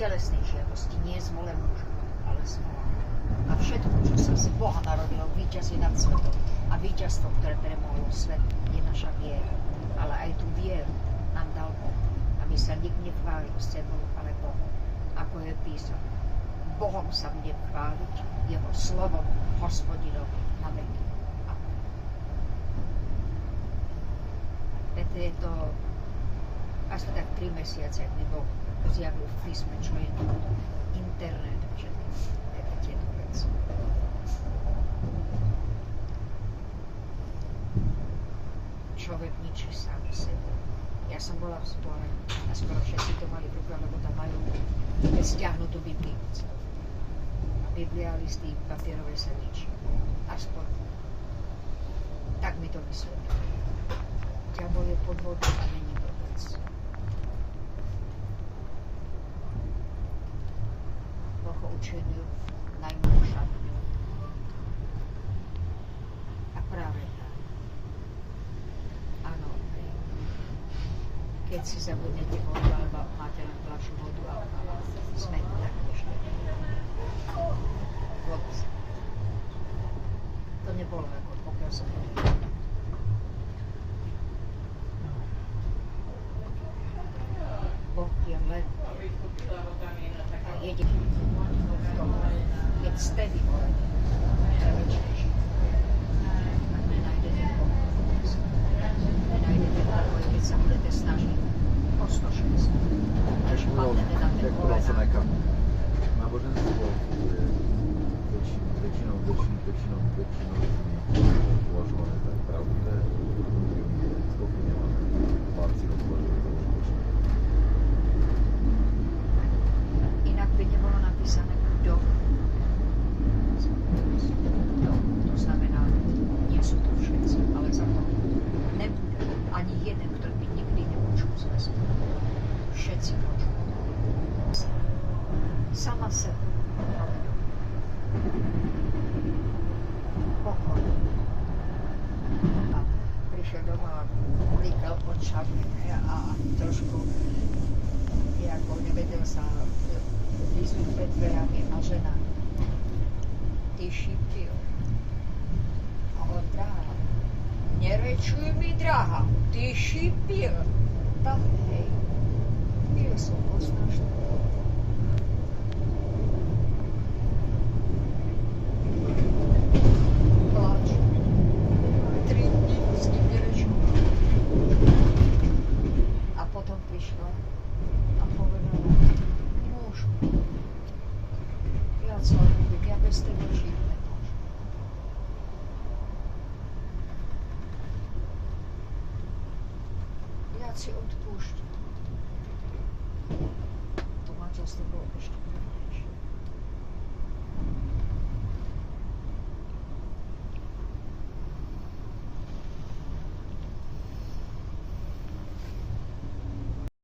telesnej žiadosti, nie z vôle muža, ale z Boha. A všetko, čo sa z Boha narodilo, víťazí nad svetom. A víťazstvo, ktoré premohlo svet, je naša viera. Ale aj tú vieru nám dal Boh. A my sa nikdy nechválil s sebou, ale Bohom. Ako je písané. Bohom sa budem chváliť, jeho slovom Hospodinovi na veky. Amen. Preto je to asi tak 3 mesiace, ak mi Boh zjavil v písme, čo je to internet, všetky tieto veci. Človek ničí sám sebe. Ja som bola v zbore a skoro všetci to mali v rukách, lebo tam majú stiahnutú Bibliu. A Biblia a listy papierové sa ničí. Aspoň tak mi to vysvetlili. Diabol je podvodný a není vôbec. Boh ho učinil najmúža v ňu. A práve tak. Áno, keď si zabudnete vodu, alebo máte len fľašu vodu a smet, tak ešte. Vôbec. To nebolo ako pokiaľ som povedal. Boh je len jediný v tom, keď ste vy pre večné život. Tak nenájdete pokoj. Nenájdete pokoj, keď sa budete snažiť o 106. Až padnete na ten kolenách. Náboženstvo je väčšinou považované za pravdivé, je spochybňované, párci ho považujú za užitočné. Inak by nebolo napísané kto. To znamená, nie sú to všetci, ale za to nebude ani jeden, ktorý by nikdy nepočul zväzku. Všetci počujú. Sama sebe. Pokoj. A prišiel doma a klikal očami a trošku nejako nevedel sa vyzviť pred dverami a žena. Ty šipil. A on, drahá, nerečuj mi, drahá, ty šipil. Tak hej, pil som posnažný. Si odpúšťam. To manželstvo bolo ešte